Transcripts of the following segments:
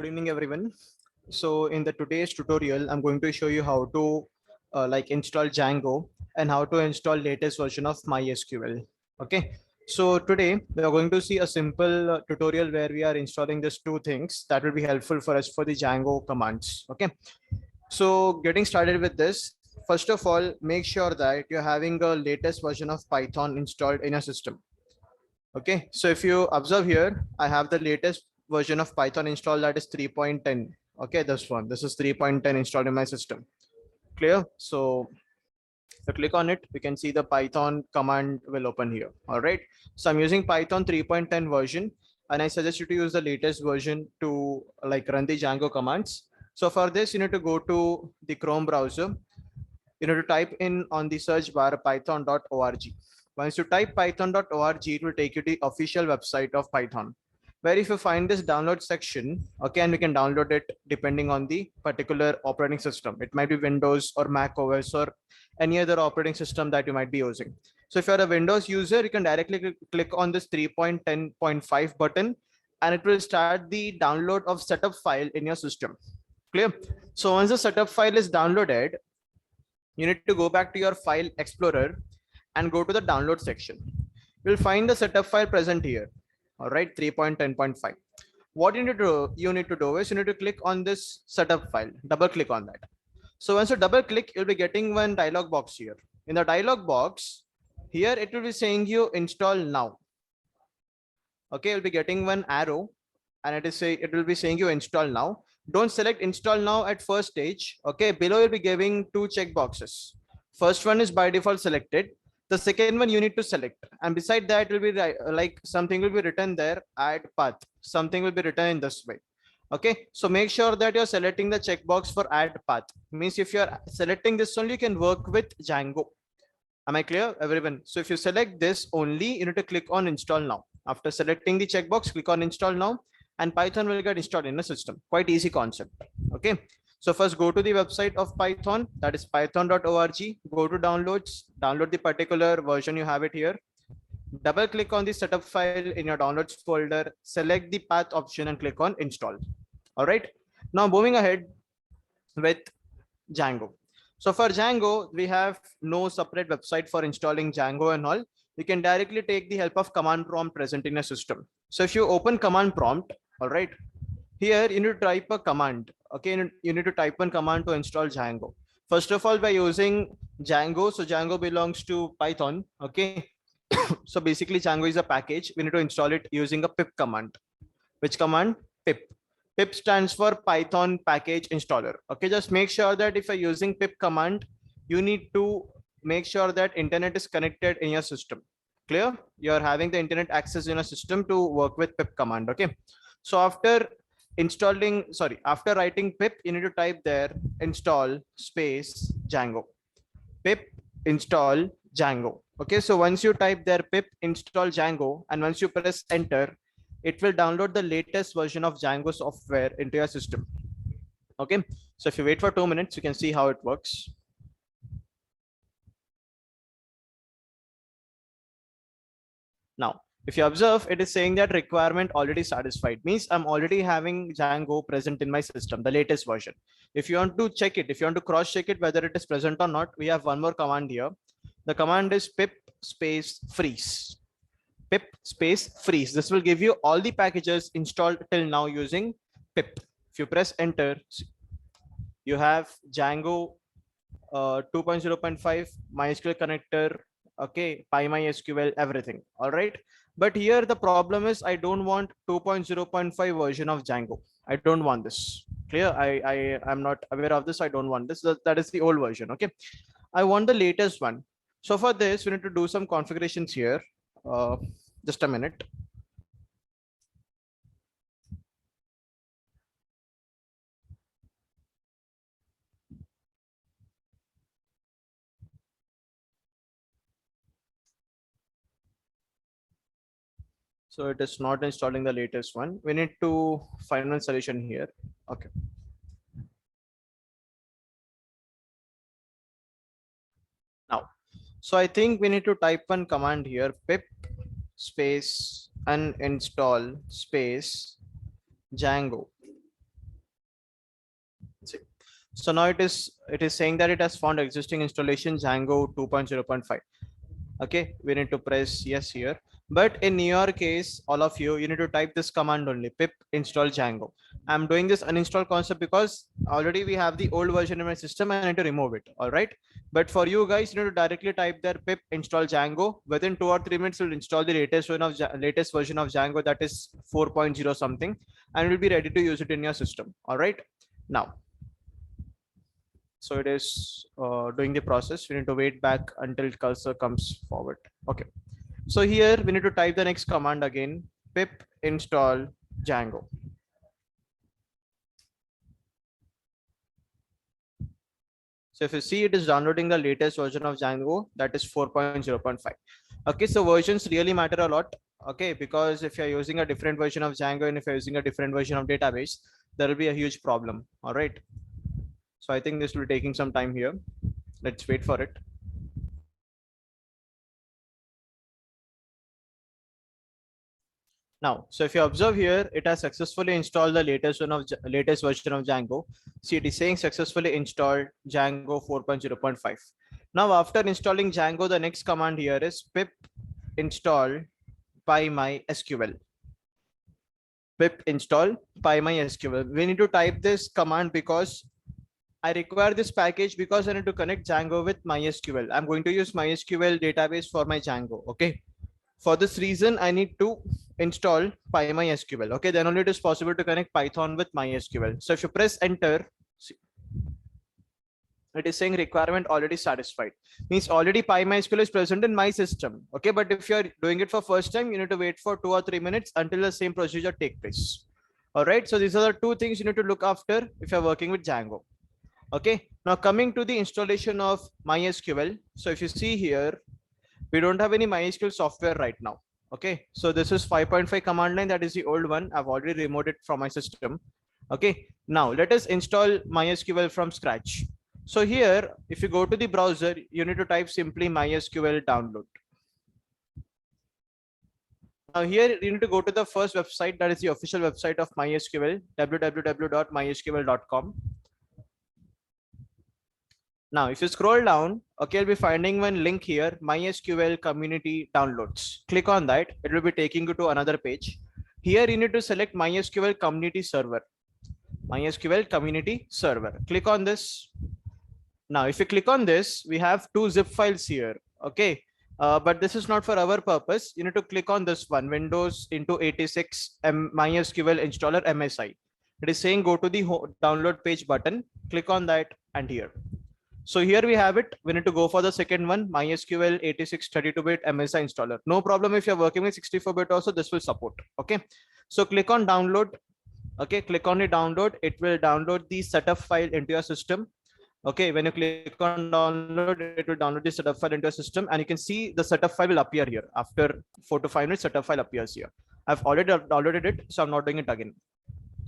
Good evening, everyone. So in the today's tutorial, I'm going to show you how to install Django and how to install latest version of MySQL. Okay. So today we are going to see a simple tutorial where we are installing these two things that will be helpful for us for the Django commands. Okay. So getting started with this, first of all, make sure that you're having a latest version of Python installed in your system. Okay, so if you observe here, I have the latest version of Python installed, that is 3.10. Okay, this one, this is 3.10 installed in my system. Clear? So if you click on it, we can see the Python command will open here. All right. So I'm using Python 3.10 version, and I suggest you to use the latest version to run the Django commands. So for this, you need to go to the Chrome browser. You need to type in on the search bar python.org. Once you type python.org, it will take you to the official website of Python, where if you find this download section, okay, and we can download it depending on the particular operating system. It might be Windows or Mac OS or any other operating system that you might be using. So if you're a Windows user, you can directly click on this 3.10.5 button, and it will start the download of setup file in your system. Clear? So once the setup file is downloaded, you need to go back to your file explorer and go to the download section. You'll find the setup file present here. All right, 3.10.5. What you need to do is you need to click on this setup file, double click on that. So once you double click, you'll be getting one dialog box here. In the dialog box here, it will be saying you install now. Okay, you'll be getting one arrow, and it will be saying you install now. Don't select install now at first stage. Okay, below you'll be giving two check boxes. First one is by default selected. The second one you need to select, and beside that will be like something will be written there, add path. Something will be written in this way. Okay, so make sure that you're selecting the checkbox for add path. Means if you're selecting this only, you can work with Django. Am I clear, everyone? So if you select this only, you need to click on install now. After selecting the checkbox, click on install now, and Python will get installed in the system. Quite easy concept. Okay. So first go to the website of Python, that is python.org. Go to downloads, download the particular version, you have it here. Double click on the setup file in your downloads folder, select the path option and click on install. All right. Now moving ahead with Django. So for Django, we have no separate website for installing Django and all. You can directly take the help of command prompt present in a system. So if you open command prompt, all right, here you need to type a command. Okay, you need to type one command to install Django. First of all, by using Django, so Django belongs to Python. Okay, so basically Django is a package. We need to install it using a pip command. Which command? Pip. Pip stands for Python package installer. Okay, just make sure that if you're using pip command, you need to make sure that internet is connected in your system. Clear? You're having the internet access in a system to work with pip command. Okay, so after writing pip, you need to type there install space Django. Pip install Django. Okay, so once you type there pip install Django, and once you press enter, it will download the latest version of Django software into your system. Okay, so if you wait for 2 minutes, you can see how it works. Now, if you observe, it is saying that requirement already satisfied, means I'm already having Django present in my system, the latest version. If you want to check it, if you want to cross check it whether it is present or not, we have one more command here. The command is pip space freeze. Pip space freeze. This will give you all the packages installed till now using pip. If you press enter, you have Django 2.0.5, MySQL connector, okay, PyMySQL, everything. All right. But here the problem is I don't want 2.0.5 version of Django. I don't want this. Clear? I'm not aware of this. I don't want this. That is the old version. Okay. I want the latest one. So for this, we need to do some configurations here. Just a minute. So it is not installing the latest one. We need to find one solution here. Okay. Now, so I think we need to type one command here, pip space uninstall space Django. So now it is saying that it has found existing installation Django 2.0.5. Okay, we need to press yes here, but in your case, all of you need to type this command only, pip install Django. I'm doing this uninstall concept because already we have the old version in my system and I need to remove it. All right, but for you guys, you need to directly type there pip install Django. Within 2 or 3 minutes you'll install the latest version of Django, that is 4.0 something, and you'll be ready to use it in your system. All right, now, so it is doing the process. We need to wait back until cursor comes forward. Okay, so here we need to type the next command again, pip install Django. So if you see, it is downloading the latest version of Django, that is 4.0.5. Okay, so versions really matter a lot. Okay, because if you're using a different version of Django and if you're using a different version of database, there will be a huge problem. All right, so I think this will be taking some time here. Let's wait for it. Now, so if you observe here, it has successfully installed the latest version of Django. See, it is saying successfully installed Django 4.0.5. Now, after installing Django, the next command here is pip install PyMySQL. Pip install PyMySQL. We need to type this command because I require this package because I need to connect Django with MySQL. I'm going to use MySQL database for my Django. Okay. For this reason, I need to install PyMySQL. Okay, then only it is possible to connect Python with MySQL. So if you press enter, it is saying requirement already satisfied. Means already PyMySQL is present in my system. Okay, but if you're doing it for first time, you need to wait for 2 or 3 minutes until the same procedure take place. All right, so these are the two things you need to look after if you're working with Django. Okay, now coming to the installation of MySQL. So if you see here, we don't have any MySQL software right now. Okay, so this is 5.5 command line. That is the old one. I've already removed it from my system. Okay, now let us install MySQL from scratch. So here, if you go to the browser, you need to type simply MySQL download. Now here you need to go to the first website, that is the official website of MySQL, www.mysql.com. Now, if you scroll down, okay, you'll be finding one link here, MySQL community downloads. Click on that. It will be taking you to another page. Here you need to select MySQL community server. MySQL community server. Click on this. Now, if you click on this, we have 2 zip files here. Okay, but this is not for our purpose. You need to click on this one, Windows into 86 MySQL installer MSI. It is saying go to the download page button. Click on that and here. So here we have it. We need to go for the second one, MySQL 86 32-bit MSI installer. No problem if you're working with 64-bit also, this will support. Okay, so click on download. Okay, click on the download. It will download the setup file into your system. Okay, when you click on download, it will download the setup file into your system, and you can see the setup file will appear here. After 4 to 5 minutes, setup file appears here. I've already downloaded it, so I'm not doing it again.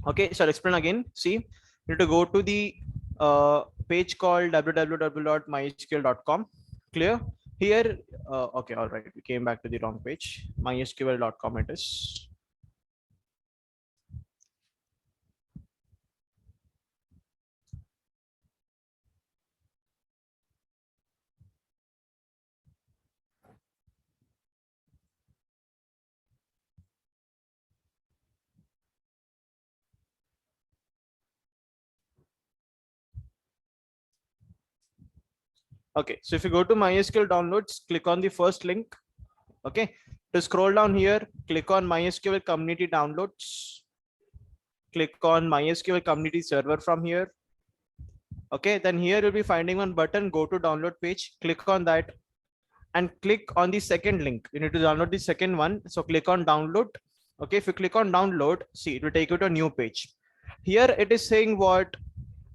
Okay, so I'll explain again. See, you need to go to the page called www.mysql.com. Clear? Here, okay, all right. We came back to the wrong page. mysql.com it is. Okay, so if you go to MySQL downloads, click on the first link. Okay, to scroll down here, click on MySQL community downloads. Click on MySQL community server from here. Okay, then here you'll be finding one button, go to download page. Click on that and click on the second link. You need to download the second one. So click on download. Okay, if you click on download, see, it will take you to a new page. Here it is saying what?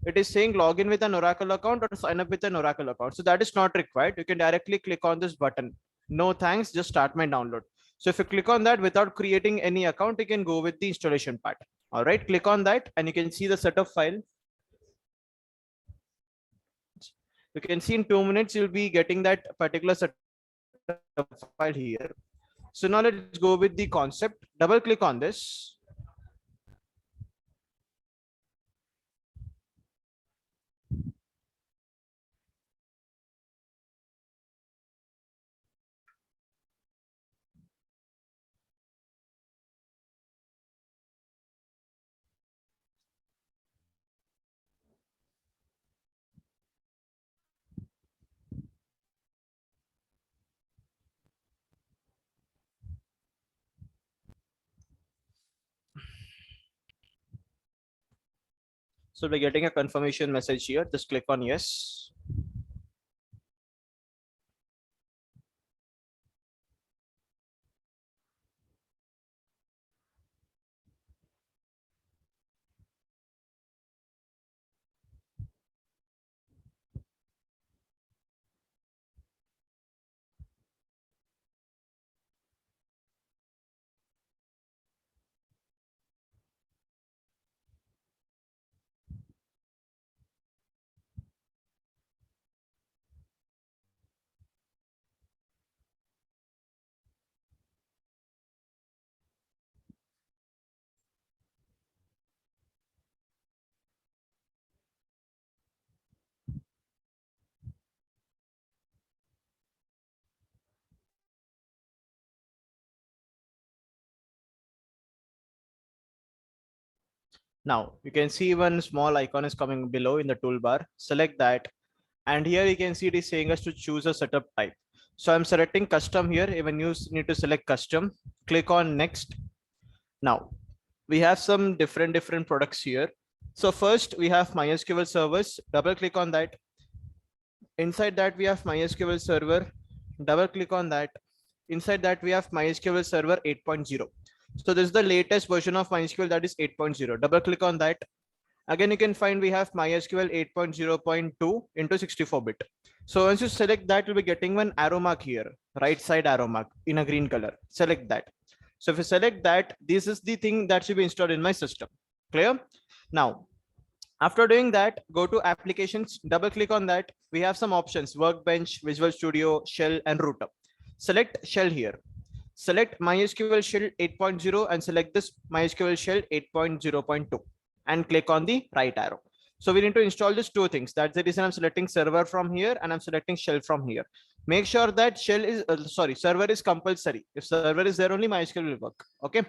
It is saying log in with an Oracle account or sign up with an Oracle account. So that is not required. You can directly click on this button. No thanks, just start my download. So if you click on that without creating any account, you can go with the installation part. All right, click on that and you can see the setup file. You can see in 2 minutes, you'll be getting that particular setup file here. So now let's go with the concept. Double click on this. So we're getting a confirmation message here. Just click on yes. Now you can see one small icon is coming below in the toolbar. Select that. And here you can see it is saying us to choose a setup type. So I'm selecting custom here. Even you need to select custom. Click on next. Now we have some different products here. So first we have MySQL servers. Double click on that. Inside that we have MySQL server. Double click on that. Inside that we have MySQL server 8.0. So this is the latest version of MySQL, that is 8.0. Double click on that. Again, you can find we have MySQL 8.0.2 into 64-bit. So once you select that, you'll be getting one arrow mark here, right side arrow mark in a green color. Select that. So if you select that, this is the thing that should be installed in my system. Clear? Now, after doing that, go to applications, double click on that. We have some options: Workbench, Visual Studio, Shell, and Router. Select Shell here. Select MySQL Shell 8.0 and select this MySQL Shell 8.0.2 and click on the right arrow. So we need to install these two things. That's the reason I'm selecting server from here and I'm selecting shell from here. Make sure that shell is server is compulsory. If server is there, only MySQL will work. Okay.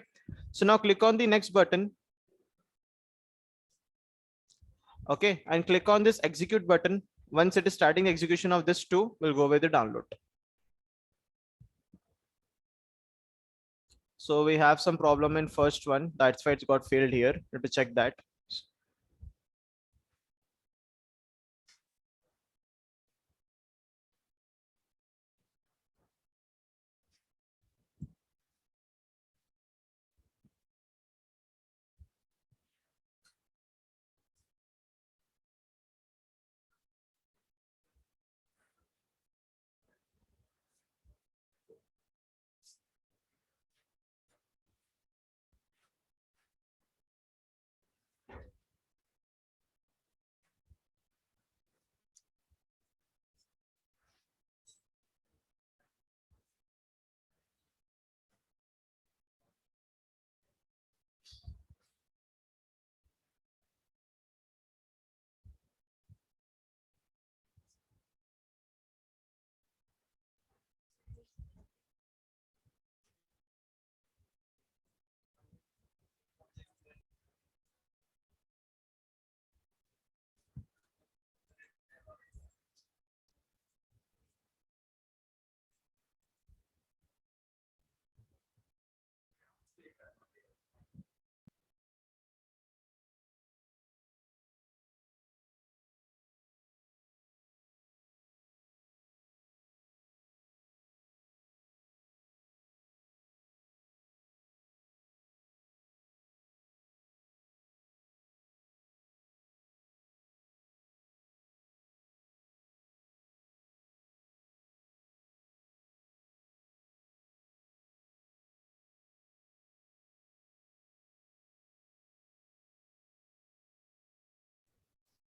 So now click on the next button. Okay, and click on this execute button. Once it is starting execution of this two, we'll go with the download. So we have some problem in first one. That's why it's got failed here. You have to check that.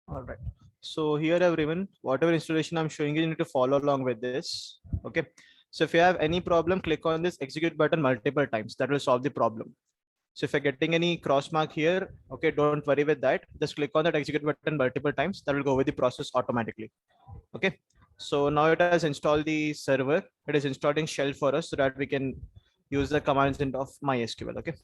All right. So here everyone, whatever installation I'm showing you, you need to follow along with this. Okay. So if you have any problem, click on this execute button multiple times. That will solve the problem. So if you're getting any cross mark here, okay, don't worry with that. Just click on that execute button multiple times. That will go with the process automatically. Okay. So now it has installed the server. It is installing shell for us so that we can use the commands of MySQL. Okay.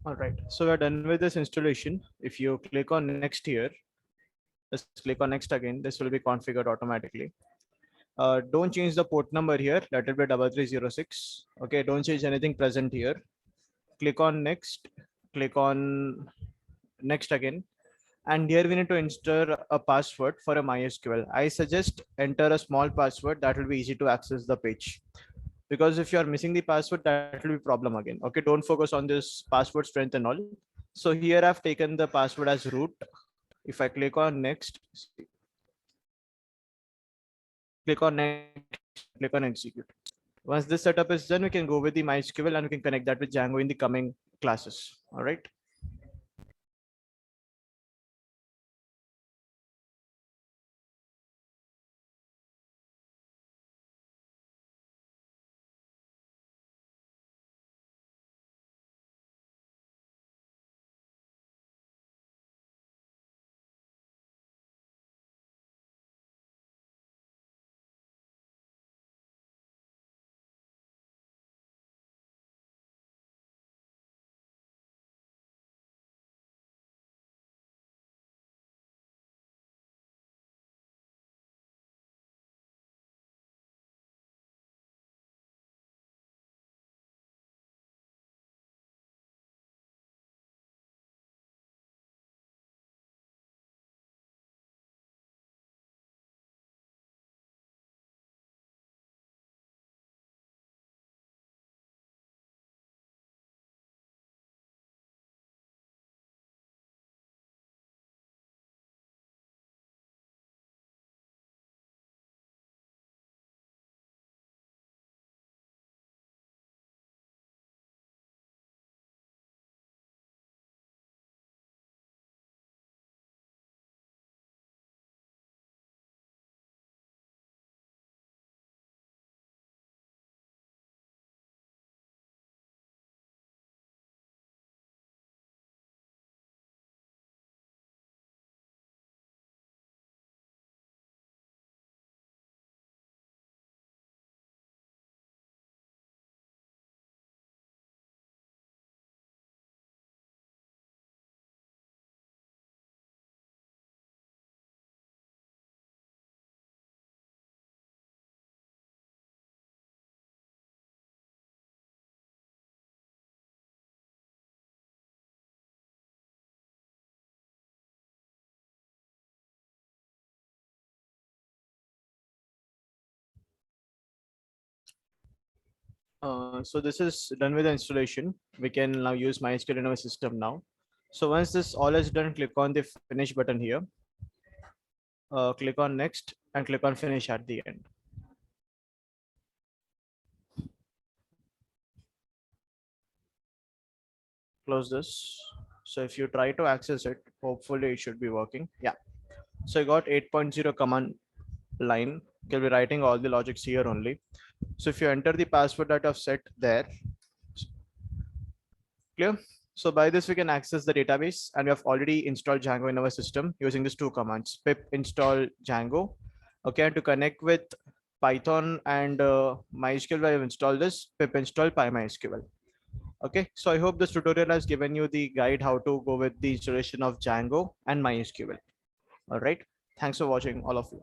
All right, so we're done with this installation. If you click on next here, just click on next again, this will be configured automatically. Don't change the port number here, let it be 3306. Okay, don't change anything present here. Click on next, click on next again. And here we need to enter a password for a MySQL. I suggest enter a small password that will be easy to access the page. Because if you are missing the password, that will be problem again. Okay, don't focus on this password strength and all. So here I've taken the password as root. If I click on next, click on next, click on execute. Once this setup is done, we can go with the MySQL and we can connect that with Django in the coming classes. All right. So this is done with the installation. We can now use MySQL in our system now. So once this all is done, click on the finish button here. Click on next and click on finish at the end. Close this. So if you try to access it, hopefully it should be working. Yeah. So I got 8.0 command line. You'll be writing all the logics here only. So if you enter the password that I've set there, clear. So by this, we can access the database and we have already installed Django in our system using these two commands, pip install Django. Okay, and to connect with Python and MySQL, I have installed this pip install PyMySQL. Okay, so I hope this tutorial has given you the guide how to go with the installation of Django and MySQL. All right, thanks for watching all of you.